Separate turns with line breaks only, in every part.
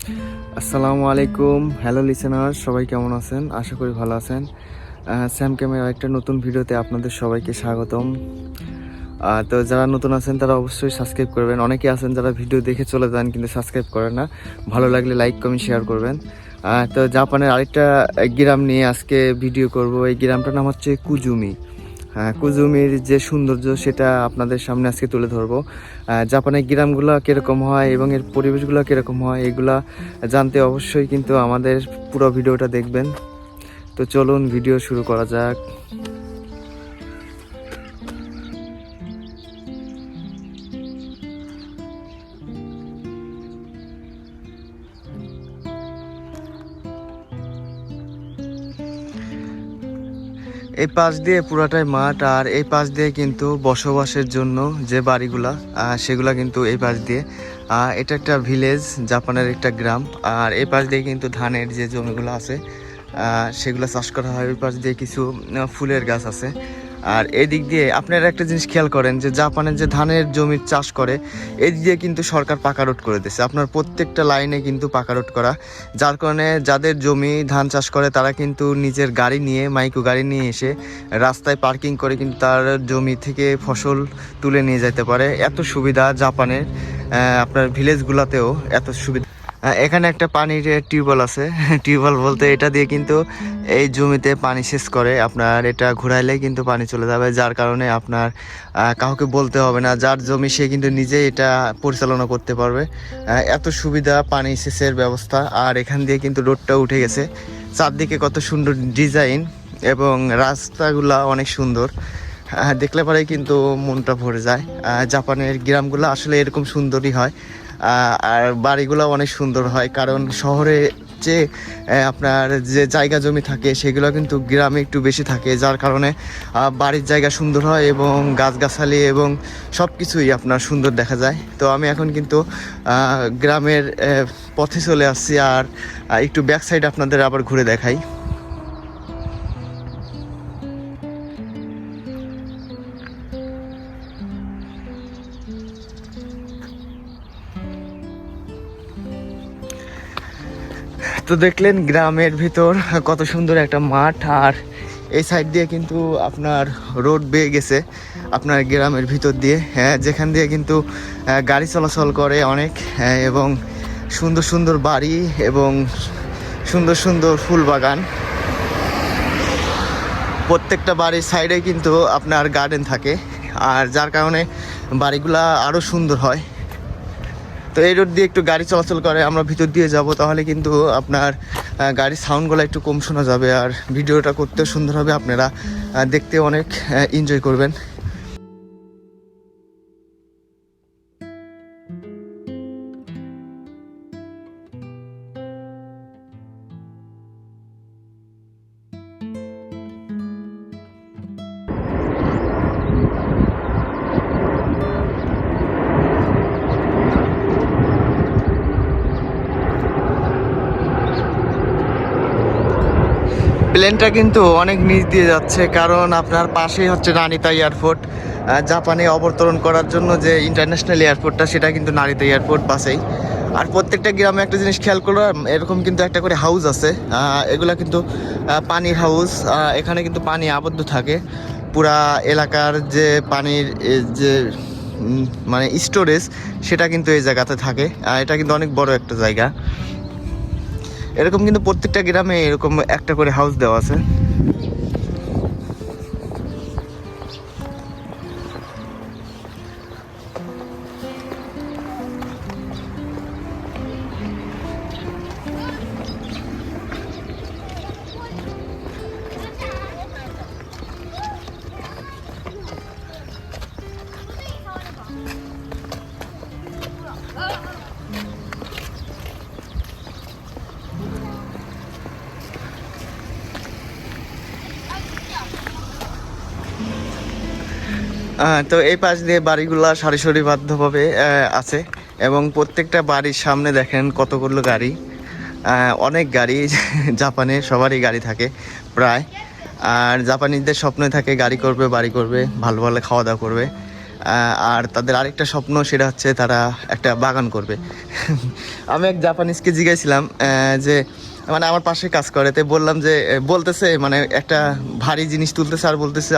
আসসালামু আলাইকুম। Hello listener, সবাই কেমন আছেন? আশা করি ভালো আছেন। স্যাম ক্যামেরা একটা নতুন ভিডিওতে আপনাদের সবাইকে স্বাগতম। তো যারা নতুন আছেন তারা অবশ্যই সাবস্ক্রাইব করবেন। অনেকে আছেন যারা ভিডিও দেখে চলে যান কিন্তু সাবস্ক্রাইব করেন না। ভালো লাগলে লাইক কমেন্ট শেয়ার করবেন। তো জাপানের আরেকটা গ্রাম নিয়ে আজকে ভিডিও করব। এই গ্রামটার নাম হচ্ছে কুজুমি। কুজুমির যে সৌন্দর্য সেটা আপনাদের সামনে আজকে তুলে ধরবো। জাপানের গ্রামগুলো কীরকম হয় এবং এর পরিবেশগুলো কীরকম হয় এগুলা জানতে অবশ্যই কিন্তু আমাদের পুরো ভিডিওটা দেখবেন। তো চলুন ভিডিও শুরু করা যাক। এই পাশ দিয়ে পুরাটাই মাঠ, আর এই পাশ দিয়ে কিন্তু বসবাসের জন্য যে বাড়িগুলা সেগুলা কিন্তু এই পাশ দিয়ে। এটা একটা ভিলেজ, জাপানের একটা গ্রাম। আর এই পাশ দিয়ে কিন্তু ধানের যে জমিগুলো আছে সেগুলো চাষ করা হয়। ওই পাশ দিয়ে কিছু ফুলের গাছ আছে। আর এই দিক দিয়ে আপনারা একটা জিনিস খেয়াল করেন যে জাপানের যে ধানের জমির চাষ করে এই দিক দিয়ে কিন্তু সরকার পাকা রোড করে দিয়েছে। আপনার প্রত্যেকটা লাইনে কিন্তু পাকা রোড করা, যার কারণে যাদের জমি ধান চাষ করে তারা কিন্তু নিজের গাড়ি নিয়ে, মাইক্রো গাড়ি নিয়ে এসে রাস্তায় পার্কিং করে কিন্তু তার জমি থেকে ফসল তুলে নিয়ে যেতে পারে। এত সুবিধা জাপানের, আপনার ভিলেজগুলোতেও এত সুবিধা। এখানে একটা পানির টিউবওয়েল আছে। টিউবওয়েল বলতে এটা দিয়ে কিন্তু এই জমিতে পানি সেচ করে। আপনার এটা ঘুরাইলে কিন্তু পানি চলে যাবে, যার কারণে আপনার কাউকে বলতে হবে না। যার জমি সে কিন্তু নিজে এটা পরিচালনা করতে পারবে। এত সুবিধা পানি সেচের ব্যবস্থা। আর এখান দিয়ে কিন্তু রোডটা উঠে গেছে। চারদিকে কত সুন্দর ডিজাইন এবং রাস্তাগুলা অনেক সুন্দর। দেখলে পরে কিন্তু মনটা ভরে যায়। জাপানের গ্রামগুলো আসলে এরকম সুন্দরই হয়। আর বাড়িগুলো অনেক সুন্দর হয়, কারণ শহরে যে আপনার যে জায়গা জমি থাকে সেগুলো কিন্তু গ্রামে একটু বেশি থাকে, যার কারণে বাড়ির জায়গা সুন্দর হয় এবং গাছগাছালি এবং সব কিছুই আপনার সুন্দর দেখা যায়। তো আমি এখন কিন্তু গ্রামের পথে চলে আসছি। আর একটু ব্যাক সাইড আপনাদের আবার ঘুরে দেখাই। তো দেখলেন গ্রামের ভিতর কত সুন্দর একটা মাঠ, আর এই সাইড দিয়ে কিন্তু আপনার রোড বেয়ে গেছে আপনার গ্রামের ভিতর দিয়ে, যেখান দিয়ে কিন্তু গাড়ি চলাচল করে অনেক, এবং সুন্দর সুন্দর বাড়ি এবং সুন্দর সুন্দর ফুল বাগান। প্রত্যেকটা বাড়ির সাইডে কিন্তু আপনার গার্ডেন থাকে, আর যার কারণে বাড়িগুলা আরও সুন্দর হয়। তো এই রোড দিয়ে একটু গাড়ি চলাচল করে, আমরা ভিতর দিয়ে যাব, তাহলে কিন্তু আপনার গাড়ির সাউন্ডগুলো একটু কম শোনা যাবে আর ভিডিওটা করতেও সুন্দর হবে। আপনারা দেখতে অনেক এনজয় করবেন। প্লেনটা কিন্তু অনেক নিচ দিয়ে যাচ্ছে, কারণ আপনার পাশেই হচ্ছে নারিতা এয়ারপোর্ট। জাপানে অবতরণ করার জন্য যে ইন্টারন্যাশনাল এয়ারপোর্টটা সেটা কিন্তু নারিতা এয়ারপোর্ট পাশেই। আর প্রত্যেকটা গ্রামে একটা জিনিস খেয়াল করলাম, এরকম কিন্তু একটা করে হাউস আছে। এগুলা কিন্তু পানির হাউস। এখানে কিন্তু পানি আবদ্ধ থাকে। পুরা এলাকার যে পানির যে মানে স্টোরেজ সেটা কিন্তু এই জায়গাতে থাকে। এটা কিন্তু অনেক বড় একটা জায়গা। এরকম কিন্তু প্রত্যেকটা গ্রামে এরকম একটা করে হাউস দেওয়া আছে। তো এই পাশ দিয়ে বাড়িগুলা সারি সারিবদ্ধভাবে আছে, এবং প্রত্যেকটা বাড়ির সামনে দেখেন কতগুলো গাড়ি। অনেক গাড়ি। জাপানে সবারই গাড়ি থাকে প্রায়। আর জাপানিদের স্বপ্ন থাকে গাড়ি করবে, বাড়ি করবে, ভালো ভালো খাওয়া দাওয়া করবে। আর তাদের আরেকটা স্বপ্ন, সেটা হচ্ছে তারা একটা বাগান করবে। আমি এক জাপানিজকে জিজ্ঞাসিলাম যে মানে আমার পাশে কাজ করে, তাই বললাম যে বলতেছে মানে একটা ভারী জিনিস তুলতেছে আর বলতেছে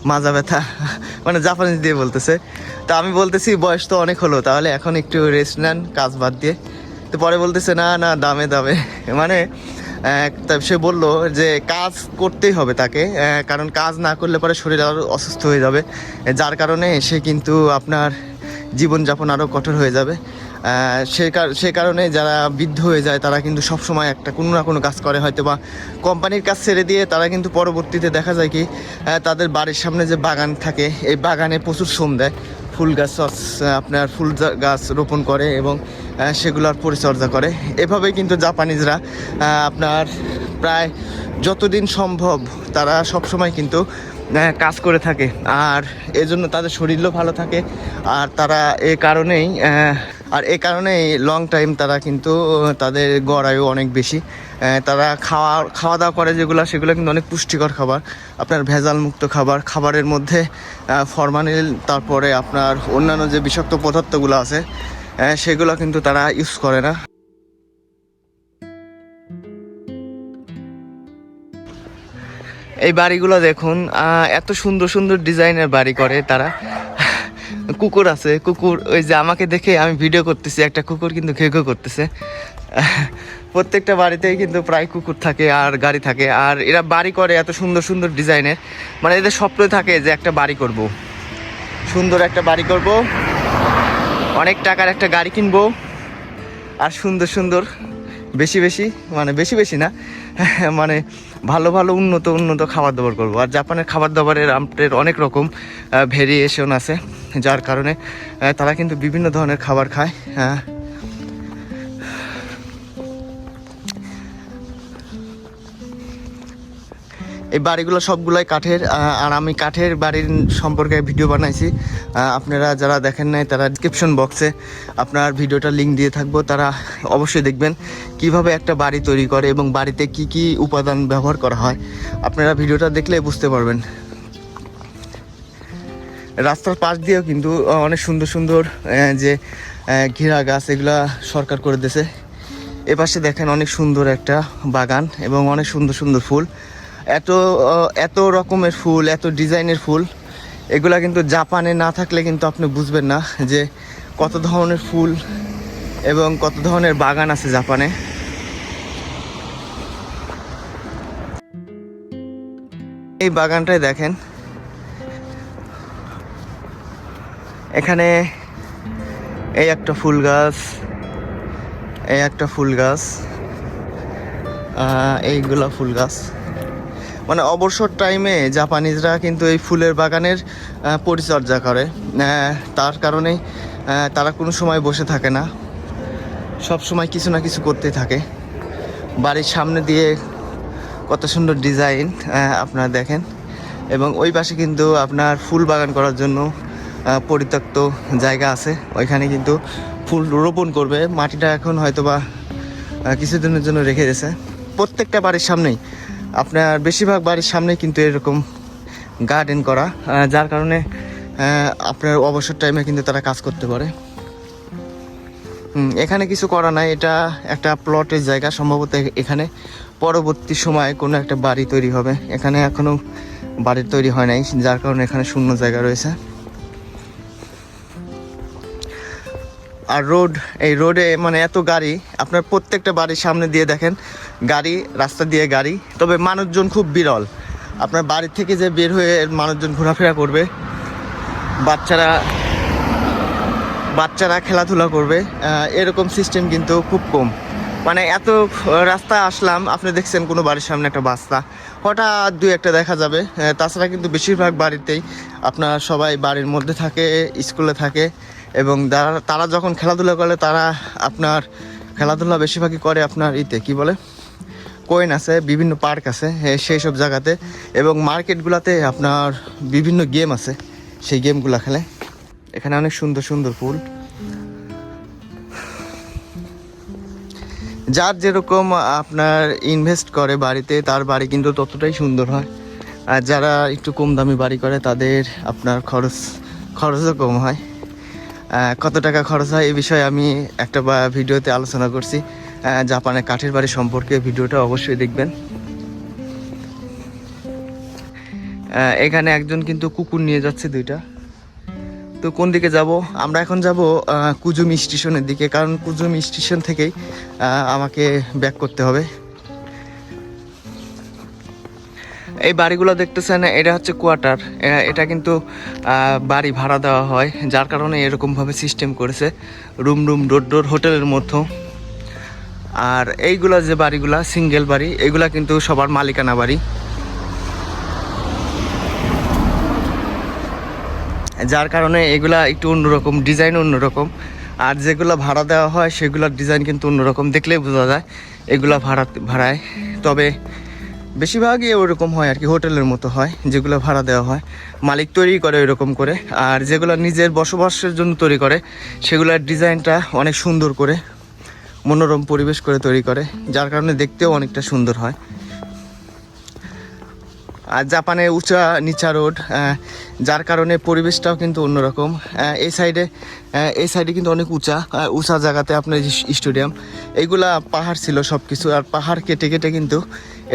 মাজা ব্যথা, মানে জাপানিজ দিয়ে বলতেছে। তা আমি বলতেছি বয়স তো অনেক হলো, তাহলে এখন একটু রেস্ট নেন কাজ বাদ দিয়ে। তো পরে বলতেছে না না দামে দামে, মানে সে বললো যে কাজ করতেই হবে তাকে, কারণ কাজ না করলে পরে শরীর আরও অসুস্থ হয়ে যাবে, যার কারণে সে কিন্তু আপনার জীবনযাপন আরও কঠোর হয়ে যাবে। সে কারণে যারা বৃদ্ধ হয়ে যায় তারা কিন্তু সবসময় একটা কোনো না কোনো কাজ করে, হয়তো বা কোম্পানির কাজ ছেড়ে দিয়ে তারা কিন্তু পরবর্তীতে দেখা যায় কি তাদের বাড়ির সামনে যে বাগান থাকে এই বাগানে প্রচুর শ্রম দেয়, ফুল গাছ আপনার ফুল গাছ রোপণ করে এবং সেগুলোর পরিচর্যা করে। এভাবেই কিন্তু জাপানিজরা আপনার প্রায় যতদিন সম্ভব তারা সবসময় কিন্তু কাজ করে থাকে, আর এজন্য তাদের শরীরও ভালো থাকে। আর তারা এই কারণেই লং টাইম তারা কিন্তু তাদের গড় আয়ু অনেক বেশি। তারা খাওয়া দাওয়া করে সেগুলো কিন্তু অনেক পুষ্টিকর খাবার, আপনার ভেজাল মুক্ত খাবারের মধ্যে ফরমালিন, তারপরে আপনার অন্যান্য যে বিষাক্ত পদার্থগুলো আছে সেগুলো কিন্তু তারা ইউজ করে না। এই বাড়িগুলো দেখুন, এত সুন্দর সুন্দর ডিজাইনের বাড়ি করে তারা। কুকুর আছে, কুকুর ওই যে আমাকে দেখে আমি ভিডিও করতেছি, একটা কুকুর কিন্তু ঘেউ ঘেউ করতেছে। প্রত্যেকটা বাড়িতেই কিন্তু প্রায় কুকুর থাকে আর গাড়ি থাকে, আর এরা বাড়ি করে এত সুন্দর সুন্দর ডিজাইনের, মানে এদের স্বপ্ন থাকে যে একটা বাড়ি করব, সুন্দর একটা বাড়ি করব, অনেক টাকার একটা গাড়ি কিনবো, আর সুন্দর সুন্দর বেশি বেশি না মানে ভালো ভালো উন্নত খাবার দাবার করবো। আর জাপানের খাবার দাবারের আপনার অনেক রকম ভেরিয়েশন আছে, যার কারণে তারা কিন্তু বিভিন্ন ধরনের খাবার খায়। এই বাড়িগুলো সবগুলোই কাঠের, আর আমি কাঠের বাড়ির সম্পর্কে ভিডিও বানাইছি। আপনারা যারা দেখেন নাই তারা ডিসক্রিপশন বক্সে আপনার ভিডিওটা লিঙ্ক দিয়ে থাকবো, তারা অবশ্যই দেখবেন কিভাবে একটা বাড়ি তৈরি করে এবং বাড়িতে কি কি উপাদান ব্যবহার করা হয়। আপনারা ভিডিওটা দেখলে বুঝতে পারবেন। রাস্তার পাশ দিয়েও কিন্তু অনেক সুন্দর সুন্দর যে ঘেরা গাছ এগুলা সরকার করে দিয়েছে। এপাশে দেখেন অনেক সুন্দর একটা বাগান এবং অনেক সুন্দর সুন্দর ফুল, এত রকমের ফুল, এত ডিজাইনের ফুল, এগুলা কিন্তু জাপানে না থাকলে কিন্তু আপনি বুঝবেন না যে কত ধরনের ফুল এবং কত ধরনের বাগান আছে জাপানে। এই বাগানটাই দেখেন, এখানে এই একটা ফুল গাছ, এইগুলা ফুল গাছ, মানে অবসর টাইমে জাপানিজরা কিন্তু এই ফুলের বাগানের পরিচর্যা করে। তার কারণেই তারা কোনো সময় বসে থাকে না, সব সময় কিছু না কিছু করতে থাকে। বাড়ির সামনে দিয়ে কত সুন্দর ডিজাইন আপনারা দেখেন, এবং ওই পাশে কিন্তু আপনার ফুল বাগান করার জন্য পরিত্যক্ত জায়গা আছে, ওইখানে কিন্তু ফুল রোপণ করবে। মাটিটা এখন হয়তো বা কিছুদিনের জন্য রেখে দিয়েছে। প্রত্যেকটা বাড়ির সামনেই আপনার বেশিরভাগ বাড়ির সামনে কিন্তু এরকম গার্ডেন করা, যার কারণে আপনার অবসর টাইমে কিন্তু তারা কাজ করতে পারে। এখানে কিছু করা নাই, এটা একটা প্লটের জায়গা, সম্ভবত এখানে পরবর্তী সময়ে কোনো একটা বাড়ি তৈরি হবে। এখানে এখনো বাড়ি তৈরি হয় নাই, যার কারণে এখানে শূন্য জায়গা রয়েছে। আর এই রোডে মানে এত গাড়ি, আপনার প্রত্যেকটা বাড়ির সামনে দিয়ে দেখেন গাড়ি, রাস্তা দিয়ে গাড়ি, তবে মানুষজন খুব বিরল। আপনার বাড়ি থেকে যে বের হয়ে মানুষজন ঘোরাফেরা করবে, বাচ্চারা খেলাধুলা করবে, এরকম সিস্টেম কিন্তু খুব কম। মানে এত রাস্তায় আসলাম, আপনি দেখছেন কোনো বাড়ির সামনে একটা বাস্তা, হঠাৎ দুই একটা দেখা যাবে। তাছাড়া কিন্তু বেশিরভাগ বাড়িতেই আপনার সবাই বাড়ির মধ্যে থাকে, স্কুলে থাকে, এবং তারা যখন খেলাধুলা করে তারা আপনার খেলাধুলা বেশিরভাগই করে আপনার কি বলে কোয়েন আছে, বিভিন্ন পার্ক আছে সেই সব জায়গাতে, এবং মার্কেটগুলোতে আপনার বিভিন্ন গেম আছে, সেই গেমগুলো খেলে। এখানে অনেক সুন্দর সুন্দর ফুল, যার যেরকম আপনার ইনভেস্ট করে বাড়িতে, তার বাড়ি কিন্তু ততটাই সুন্দর হয়। আর যারা একটু কম দামি বাড়ি করে তাদের আপনার খরচও কম হয়। কত টাকা খরচ হয় এই বিষয়ে আমি একটা ভিডিওতে আলোচনা করছি। জাপানের কাঠের বাড়ি সম্পর্কে ভিডিওটা অবশ্যই দেখবেন। এখানে একজন কিন্তু কুকুর নিয়ে যাচ্ছে দুইটা। তো কোন দিকে যাব? আমরা এখন যাব কুজুমি স্টেশনের দিকে, কারণ কুজুমি স্টেশন থেকেই আমাকে ব্যাক করতে হবে। এই বাড়িগুলো দেখতেছেন, এটা হচ্ছে কোয়ার্টার। এটা কিন্তু বাড়ি ভাড়া দেওয়া হয়, যার কারণে এরকমভাবে সিস্টেম করেছে, রুম রুম ডোর ডোর হোটেলের মতো। আর এইগুলা যে বাড়িগুলা সিঙ্গেল বাড়ি, এগুলা কিন্তু সবার মালিকানা বাড়ি, যার কারণে এগুলা একটু অন্যরকম, ডিজাইন অন্যরকম। আর যেগুলো ভাড়া দেওয়া হয় সেগুলোর ডিজাইন কিন্তু অন্যরকম, দেখলেই বোঝা যায় এগুলা ভাড়ায়। তবে বেশিরভাগই ওরকম হয় আর কি, হোটেলের মতো হয়। যেগুলো ভাড়া দেওয়া হয় মালিক তৈরি করে ওইরকম করে, আর যেগুলো নিজের বসবাসের জন্য তৈরি করে সেগুলোর ডিজাইনটা অনেক সুন্দর করে, মনোরম পরিবেশ করে তৈরি করে, যার কারণে দেখতেও অনেকটা সুন্দর হয়। আর জাপানে উঁচা নিচা রোড, যার কারণে পরিবেশটাও কিন্তু অন্যরকম। এই সাইডে কিন্তু অনেক উঁচা জায়গাতে আপনার স্টেডিয়াম, এইগুলা পাহাড় ছিল সব কিছু, আর পাহাড় কেটে কেটে কিন্তু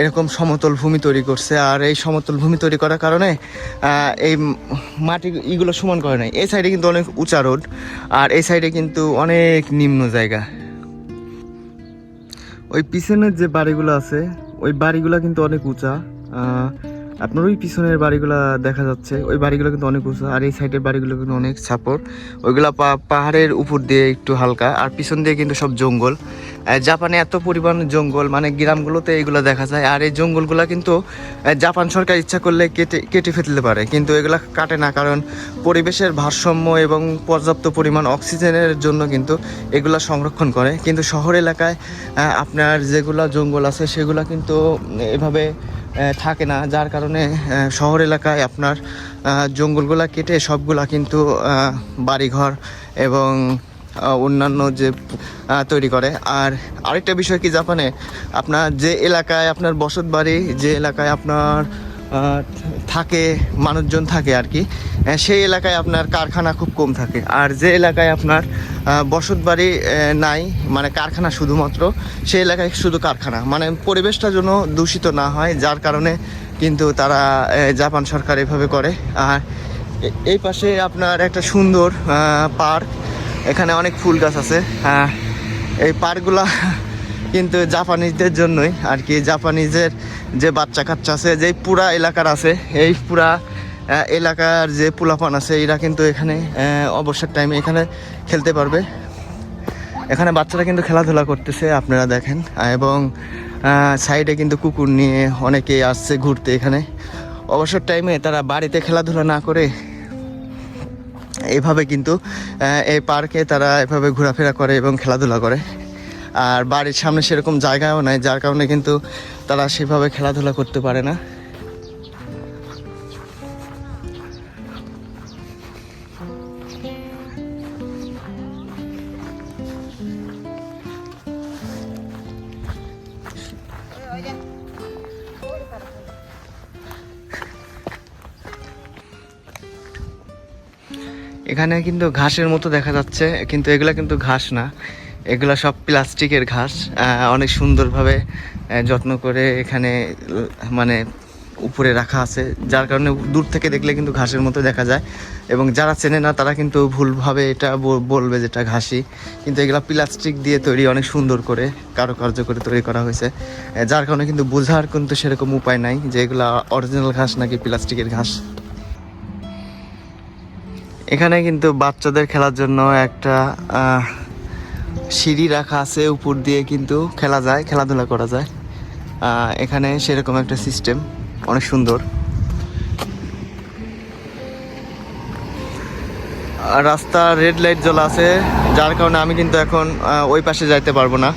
এরকম সমতল ভূমি তৈরি করছে। আর এই সমতল ভূমি তৈরি করার কারণে এই মাটি এগুলো সমান করে নাই। এই সাইডে কিন্তু অনেক উঁচা রোড, আর এই সাইডে কিন্তু অনেক নিম্ন জায়গা। ওই পিছনের যে বাড়িগুলো আছে, ওই বাড়িগুলো কিন্তু অনেক উঁচা। আপনার ওই পিছনের বাড়িগুলো দেখা যাচ্ছে, ওই বাড়িগুলো কিন্তু অনেক উঁচু, আর এই সাইডের বাড়িগুলো কিন্তু অনেক ছাপর। ওইগুলা পাহাড়ের উপর দিয়ে একটু হালকা, আর পিছন দিয়ে কিন্তু সব জঙ্গল। জাপানে এত পরিমাণ জঙ্গল, মানে গ্রামগুলোতে এইগুলো দেখা যায়। আর এই জঙ্গলগুলো কিন্তু জাপান সরকার ইচ্ছা করলে কেটে ফেলতে পারে, কিন্তু এগুলা কাটে না, কারণ পরিবেশের ভারসাম্য এবং পর্যাপ্ত পরিমাণ অক্সিজেনের জন্য কিন্তু এগুলা সংরক্ষণ করে। কিন্তু শহর এলাকায় আপনার যেগুলা জঙ্গল আছে সেগুলা কিন্তু এভাবে থাকে না, যার কারণে শহর এলাকায় আপনার জঙ্গলগুলা কেটে সবগুলা কিন্তু বাড়িঘর এবং অন্যান্য যে তৈরি করে। আর আরেকটা বিষয় কি, জাপানে আপনার যে এলাকায় আপনার বসত বাড়ি, যে এলাকায় আপনার থাকে মানুষজন থাকে আর কি, সেই এলাকায় আপনার কারখানা খুব কম থাকে। আর যে এলাকায় আপনার বসত বাড়ি নাই, মানে কারখানা শুধুমাত্র, সেই এলাকায় শুধু কারখানা, মানে পরিবেশটা যেন দূষিত না হয়, যার কারণে কিন্তু তারা জাপান সরকার এভাবে করে। আর এই পাশে আপনার একটা সুন্দর পার্ক, এখানে অনেক ফুল গাছ আছে। এই পার্কগুলা কিন্তু জাপানিজদের জন্যই আর কি, জাপানিজের যে বাচ্চা কাচ্চা আছে, যে পুরা এলাকার আছে, এই পুরা এলাকার যে পোলাপান আছে, এরা কিন্তু এখানে অবসর টাইমে এখানে খেলতে পারবে। এখানে বাচ্চারা কিন্তু খেলাধুলা করতেছে, আপনারা দেখেন। এবং সাইডে কিন্তু কুকুর নিয়ে অনেকেই আসছে ঘুরতে এখানে। অবসর টাইমে তারা বাড়িতে খেলাধুলা না করে এভাবে কিন্তু এই পার্কে তারা এভাবে ঘোরাফেরা করে এবং খেলাধুলা করে। আর বাড়ির সামনে সেরকম জায়গাও নাই, যার কারণে কিন্তু তারা সেভাবে খেলাধুলা করতে পারে না। এখানে কিন্তু ঘাসের মতো দেখা যাচ্ছে, কিন্তু এগুলা কিন্তু ঘাস না, এগুলা সব প্লাস্টিকের ঘাস। অনেক সুন্দরভাবে যত্ন করে এখানে মানে উপরে রাখা আছে, যার কারণে দূর থেকে দেখলে কিন্তু ঘাসের মতো দেখা যায়। এবং যারা চেনে না তারা কিন্তু ভুলভাবে এটা বলবে যেটা ঘাসি, কিন্তু এগুলা প্লাস্টিক দিয়ে তৈরি, অনেক সুন্দর করে কারুকার্য করে তৈরি করা হয়েছে, যার কারণে কিন্তু বোঝার কিন্তু সেরকম উপায় নাই যে এগুলা অরিজিনাল ঘাস নাকি প্লাস্টিকের ঘাস। এখানে কিন্তু বাচ্চাদের খেলার জন্য একটা সিঁড়ি রাখা আছে, উপর দিয়ে কিন্তু খেলাধুলা করা যায়। এখানে সেরকম একটা সিস্টেম, অনেক সুন্দর। রাস্তা রেড লাইট জ্বলা আছে, যার কারণে আমি কিন্তু এখন ওই পাশে যাইতে পারবো না।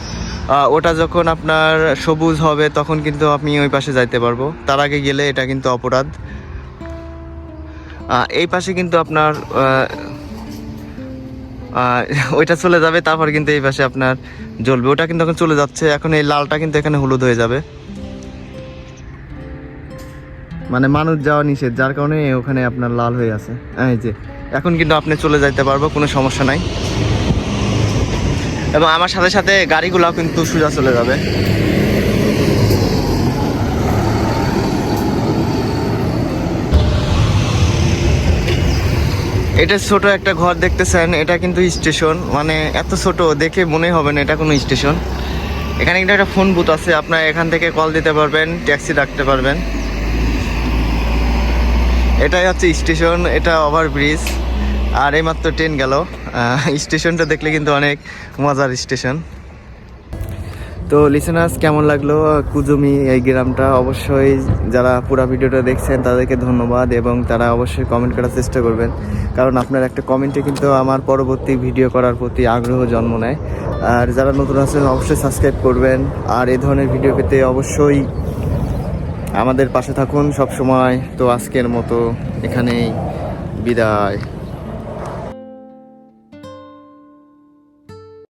ওটা যখন আপনার সবুজ হবে তখন কিন্তু আমি ওই পাশে যাইতে পারবো, তার আগে গেলে এটা কিন্তু অপরাধ। এই পাশে কিন্তু আপনার ওইটা চলে যাবে, তারপর কিন্তু এই পাশে আপনার জ্বলবে। ওটা কিন্তু এখন চলে যাচ্ছে, এখন এই লালটা কিন্তু এখানে হলুদ হয়ে যাবে, মানে মানুষ যাওয়া নিষেধ, যার কারণে ওখানে আপনার লাল হয়ে আছে। এই যে এখন কিন্তু আপনি চলে যাইতে পারবো, কোনো সমস্যা নাই। এবং আমার সাথে সাথে গাড়িগুলাও কিন্তু সোজা চলে যাবে। এটা ছোট একটা ঘর দেখতেছেন, এটা কিন্তু স্টেশন, মানে এত ছোট দেখে মনে হবে না এটা কোনো স্টেশন। এখানে কিন্তু একটা ফোন বুথ আছে, আপনার এখান থেকে কল দিতে পারবেন, ট্যাক্সি ডাকতে পারবেন। এটাই হচ্ছে স্টেশন, এটা ওভারব্রিজ, আর এইমাত্র ট্রেন গেল। স্টেশনটা দেখলে কিন্তু অনেক মজার স্টেশন। তো লিসেনার্স, কেমন লাগলো কুজুমি এই গ্রামটা? অবশ্যই যারা পুরো ভিডিওটা দেখছেন তাদেরকে ধন্যবাদ, এবং তারা অবশ্যই কমেন্ট করার চেষ্টা করবেন, কারণ আপনার একটা কমেন্টে কিন্তু আমার পরবর্তী ভিডিও করার প্রতি আগ্রহ জন্ম নেয়। আর যারা নতুন আছেন অবশ্যই সাবস্ক্রাইব করবেন, আর এই ধরনের ভিডিও পেতে অবশ্যই আমাদের পাশে থাকুন সব সময়। তো আজকের মতো এখানেই বিদায়।